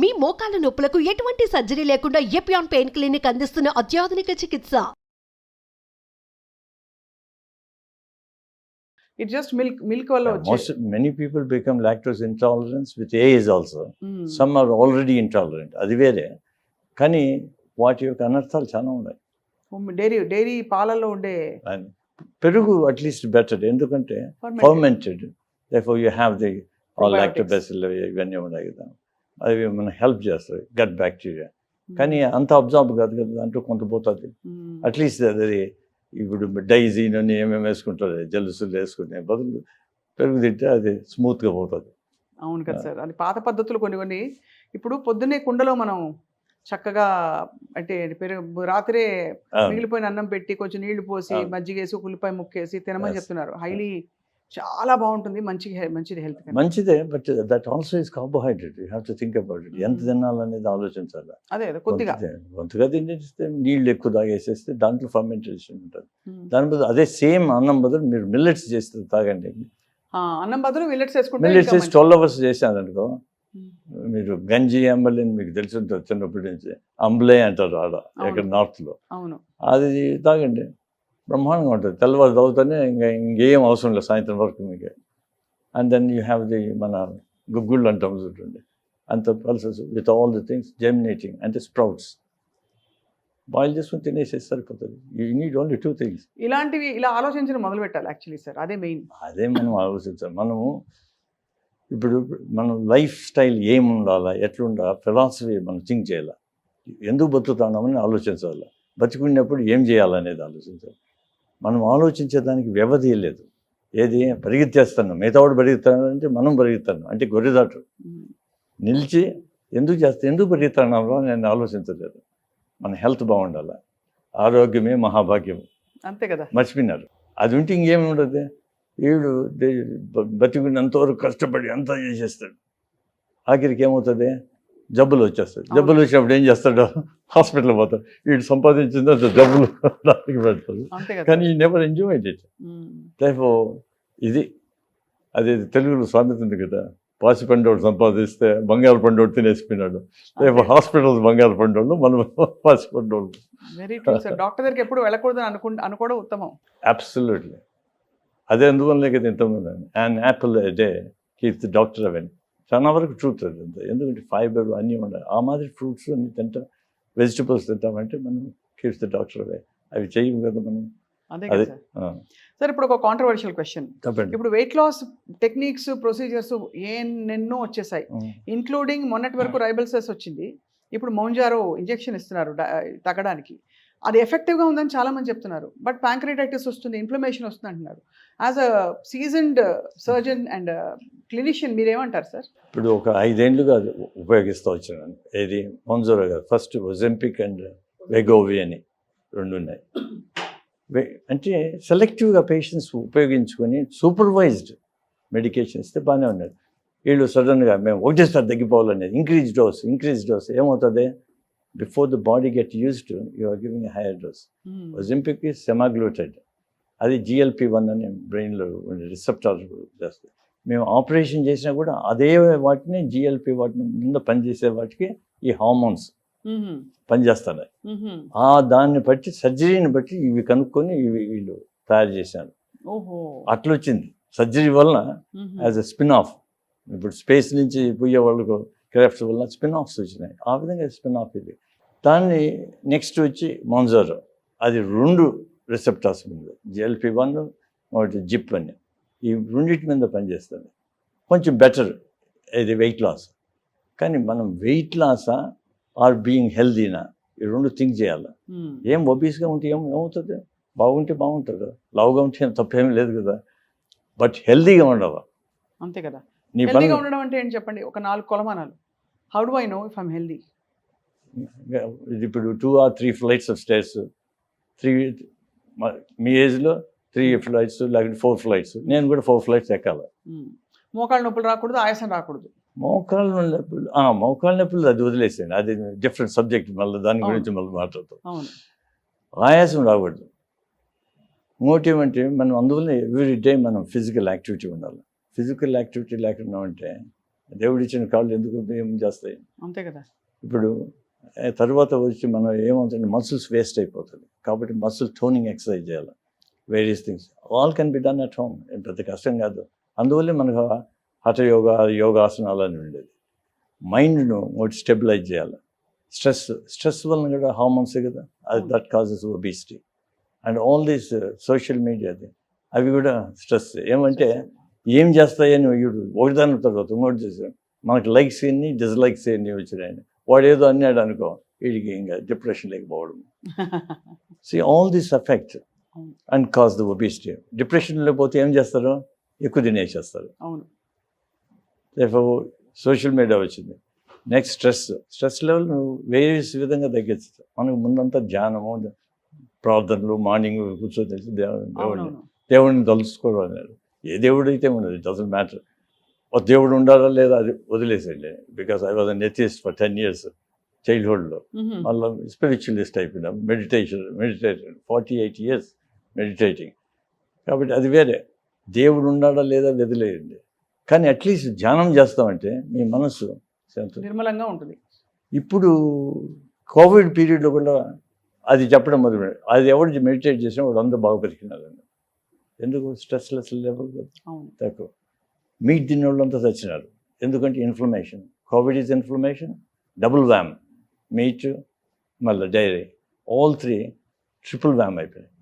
మీ మోకాల నొప్పులకు ఎటువంటి సర్జరీ లేకుండా ఎపియాన్ పెయిన్ క్లినిక్ అందిస్తున్న అత్యాధునిక చికిత్స. It's just milk వల్ల వచ్చే Many people become lactose intolerant with age also. Some are already intolerant. అది వేరే. కానీ వాటి యొక్క అనర్థాలు చాలా ఉన్నాయి. డైరీ పాలల్లో ఉండే పెరుగు అట్లీస్ట్ బెటర్, ఎందుకంటే fermented, therefore you have the lactobacillus ఇవన్నీ ఉన్నాయి కదా, అవి మనం హెల్ప్ చేస్తాయి గట్ బ్యాక్టీరియా. కానీ అంత అబ్జార్బ్ కాదు కదా, దాంట్లో కొంత పోతుంది. అట్లీస్ట్ అది ఇప్పుడు డైజీన్ అని ఏమేమి వేసుకుంటారు, జలుసులు వేసుకునే బదులు పెరుగు తింటే అది స్మూత్గా పోతుంది. అవును కదా సార్, అది పాత పద్ధతులు కొన్ని. ఇప్పుడు పొద్దున్నే కుండలో మనం చక్కగా అంటే పెరుగు రాత్రే మిగిలిపోయిన అన్నం పెట్టి కొంచెం నీళ్లు పోసి మజ్జిగేసి ఉల్లిపాయ ముక్కేసి తినమని చెప్తున్నారు. హైలీ చాలా బాగుంటుంది, మంచిది హెల్త్ మంచిదే. But that also is carbohydrate, you have to think about it. ఎంత తినాలనేది ఆలోచించాలి. అదే కొద్దిగా తినేస్తే నీళ్ళు ఎక్కువ తాగేసేస్తే దాంట్లో ఫర్మెంటేషన్ ఉంటుంది. దాని బదులు అదే సేమ్ అన్నం బదులు మీరు మిల్లెట్స్ చేస్తే తాగండి. అన్నం బదులు మిల్లెట్స్ వేసుకుంటే మిల్లెట్స్ వేసి 12 hours చేశాను అనుకో, మీరు గంజి అంబలి మీకు తెలిసి ఉంటుంది చిన్నప్పటి నుంచి, అంబలే అంటారు ఆడ ఇక్కడ నార్త్లో. అది తాగండి, బ్రహ్మాండంగా ఉంటుంది. తెల్లవారు తాగుతానే ఇంకేం అవసరం లేదు సాయంత్రం వరకు మీకు. And then you have the మన గుగ్గుళ్ళు అంటాం చూడండి, అంత pulses with all the things germinating, అంటే స్ప్రౌట్స్ బాయిల్ చేసుకుని తినేసేసి సరిపోతుంది. You need only 2 things. ఇలాంటివి ఇలా ఆలోచించడం మొదలు పెట్టాలి యాక్చువల్లీ సార్, అదే మెయిన్. అదే మనం ఆలోచించాలి. మనము ఇప్పుడు మనం లైఫ్ స్టైల్ ఏమి ఉండాలా, ఎట్లుండాలా, ఫిలాసఫీ మనం థింక్ చేయాలి. ఎందుకు బతుకుతున్నామని ఆలోచించాలి, బతుకున్నప్పుడు ఏం చేయాలనేది ఆలోచించాలి. మనం ఆలోచించేదానికి వ్యవధి లేదు. ఏది పరిగెత్తేస్తున్నాం, మిగతావాడు పరిగెత్తానంటే మనం పరిగెత్తాను అంటే గొర్రెదాటు నిలిచి ఎందుకు పరిగెత్తున్నామో నేను ఆలోచించలేదు. మన హెల్త్ బాగుండాలి, ఆరోగ్యమే మహాభాగ్యం, అంతే కదా, మర్చిపోయినారు. అది ఉంటే ఇంకేమి ఉండదు. వీడు బతికినంతవరకు కష్టపడి అంతా చేసేస్తాడు, ఆఖరికి ఏమవుతుంది, జబ్బులు వచ్చేస్తాయి. జబ్బులు వచ్చినప్పుడు ఏం చేస్తాడు, హాస్పిటల్ పోతాడు. వీడు సంపాదించింది జబ్బులు దానికి పెడతాడు, కానీ ఈ నెవర్ ఎంజాయ్ ఇట్. ఇది అదే తెలుగులో సామెత ఉంది కదా, పాసి పండోడు సంపాదిస్తే బంగారు పండోడు తినేసిపోయినాడు. రేపు హాస్పిటల్ బంగారు పండోళ్ళు, మనం పాసి పండోళ్ళు. డాక్టర్ దగ్గరికి ఎప్పుడు వెళ్ళకూడదు అనుకోవడం ఉత్తమం. అబ్సల్యూట్లీ. అదే అందువల్లే కదా ఇంతమంది and Apple day keeps the doctor away. చాలా వరకు ట్రూత్ అది అంతా. ఎందుకంటే ఫైబర్ అన్నీ ఉండాలి. ఆ మాదిరి ఫ్రూట్స్ అన్ని తింటాం, వెజిటబుల్స్ తింటామంటే మనం కీప్స్ ది డాక్టర్ అవే. అవి చేయము కదా మనం. అదే సార్, ఇప్పుడు ఒక కాంట్రవర్షియల్ క్వశ్చన్. ఇప్పుడు వెయిట్ లాస్ టెక్నిక్స్, ప్రొసీజర్స్ ఎన్నెన్నో వచ్చేసాయి, ఇంక్లూడింగ్ మొన్నటి వరకు రైబల్సెస్ వచ్చింది. ఇప్పుడు మౌంజారో ఇంజెక్షన్ ఇస్తున్నారు తగ్గడానికి. అది ఎఫెక్టివ్గా ఉందని చాలామంది చెప్తున్నారు. బట్ ప్యాంక్రియాటైటిస్ వస్తుంది, ఇన్ఫ్లమేషన్ వస్తుంది అంటున్నారు. As a seasoned surgeon and clinician మీరేమంటారు సార్? ఇప్పుడు ఒక 5 ఏళ్ళుగా ఉపయోగిస్తూ వచ్చాను. ఏది మౌంజారో కాదు, ఫస్ట్ ఒజెంపిక్ అండ్ వెగోవి అని 2 ఉన్నాయి. అంటే సెలెక్టివ్గా పేషెంట్స్ ఉపయోగించుకొని సూపర్వైజ్డ్ మెడికేషన్ ఇస్తే బాగానే ఉన్నారు. వీళ్ళు సడన్గా మేము ఒకటేసారి తగ్గిపోవాలనేది ఇంక్రీజ్ డోస్ ఏమవుతుంది, before the body get used you are giving a higher dose. Ozempic is semaglutide, అది GLP-1 అని బ్రెయిన్లో రిసెప్టార్ చేస్తుంది. మేము ఆపరేషన్ చేసినా కూడా అదే వాటిని GLP వాటిని ముందు పనిచేసే వాటికి ఈ హార్మోన్స్ పనిచేస్తున్నాయి. దాన్ని బట్టి సర్జరీని బట్టి ఇవి కనుక్కొని వీళ్ళు తయారు చేశాను. అట్లా వచ్చింది సర్జరీ వలన యాజ్ ఎ స్పిన్ ఆఫ్. ఇప్పుడు స్పేస్ నుంచి పోయే వాళ్ళకు క్రాఫ్ట్స్ వల్ల స్పిన్ ఆఫ్స్ వచ్చినాయి. ఆ విధంగా స్పిన్ ఆఫ్ ఇది. దాన్ని నెక్స్ట్ వచ్చి మౌంజారో, అది 2 రిసెప్టార్స్ మీద, GLP-1 ఒకటి జిప్ అని, ఈ 2 మీద పనిచేస్తుంది. కొంచెం బెటర్ ఇది వెయిట్ లాస్. కానీ మనం వెయిట్ లాసా ఆర్ బీయింగ్ హెల్దీనా, ఈ 2 థింక్ చేయాలి. ఏం ఒబీస్గా ఉంటే ఏమవుతుంది, బాగుంటే బాగుంటుంది కదా, లావుగా ఉంటే ఏం తప్పేమీ లేదు కదా, బట్ హెల్దీగా ఉండవా. అంతే కదా. హెల్దీగా ఉండడం అంటే ఏంటి చెప్పండి, ఒక 4 కొలమానాలు. How do I know if I'm healthy? ఇప్పుడు 2 or 3 flights of stairs, 3 మీ ఏజ్లో 3 flights లేకపోతే 4 flights, నేను కూడా 4 flights ఎక్కాలి. మోకాళ్ళ నొప్పులు రాకూడదు, ఆయాసం రాకూడదు. మోకాళ్ళ నొప్పులు అది వదిలేసేయండి, అది డిఫరెంట్ సబ్జెక్ట్, మళ్ళీ దాని గురించి మళ్ళీ మాట్లాడతాం. ఆయాసం రాకూడదు. మోటివ్ అంటే మనం అందువల్ల ఎవ్రీ డే మనం ఫిజికల్ యాక్టివిటీ ఉండాలి. ఫిజికల్ యాక్టివిటీ లేకుండా ఉంటే దేవుడిచ్చిన కాళ్ళు ఎందుకు ఏం చేస్తాయి? అంతే కదా. ఇప్పుడు తర్వాత వచ్చి మనం ఏమవుతుంది, మసిల్స్ వేస్ట్ అయిపోతుంది. కాబట్టి మసిల్ టోనింగ్ ఎక్సర్సైజ్ చేయాలి. Various things all can be done at home. పెద్ద కష్టం కాదు. అందువల్లే మనకు హఠ యోగాసనాలు అని ఉండేది. మైండ్ను ఒకటి స్టెబిలైజ్ చేయాలి. స్ట్రెస్ వలన కూడా హార్మోన్సే కదా, అది that causes obesity. And all these social మీడియాది అవి కూడా స్ట్రెస్. ఏమంటే ఏం చేస్తాయని ఒకదాని తర్వాత ఇంకోటి చేసాడు. మనకు లైక్స్ ఎన్ని డిస్లైక్స్ ఎన్ని వచ్చినాయని వాడు ఏదో అన్నాడు అనుకో, వీడికి ఇంకా డిప్రెషన్ లేకపోవడం. See all this effect and cause the obesity. Depression లేకపోతే ఏం చేస్తారు, ఎక్కువ తినేసేస్తారు. అవును. సోషల్ మీడియా వచ్చింది. నెక్స్ట్ స్ట్రెస్ లెవెల్ నువ్వు వేరియస్ విధంగా తగ్గించు. మనకు ముందంతా ధ్యానము, ప్రార్థనలు, మార్నింగ్ కూర్చొని దేవుడిని తలుసుకోవడం అన్నారు. ఏ దేవుడు అయితే ఉండదు, ఇట్ డజంట్ మ్యాటర్. ఒక దేవుడు ఉండాలా లేదా అది వదిలేసండి. Because I was an atheist for 10 years చైల్డ్హుడ్లో. మళ్ళీ స్పిరిచువలిస్ట్ అయిపోయినా. Meditation 48 years meditating. కాబట్టి అది వేరే. దేవుడు ఉండాలా లేదా వదిలేయండి. కానీ అట్లీస్ట్ ధ్యానం చేస్తామంటే మీ మనసు నిర్మలంగా ఉంటుంది. ఇప్పుడు కోవిడ్ పీరియడ్లో కూడా అది చెప్పడం మొదలు. అది ఎవరు మెడిటేట్ చేసినా వాడు అందరూ బాగా బతికినారండి. ఎందుకు? స్ట్రెస్లెస్ లెవెల్ తక్కువ. మీట్ తిన్న వాళ్ళంతా చచ్చినారు. ఎందుకంటే inflammation. Covid is inflammation, double వ్యామ్. Meet మళ్ళీ డైరీ, ఆల్ 3 ట్రిపుల్ వ్యామ్ అయిపోయినాయి.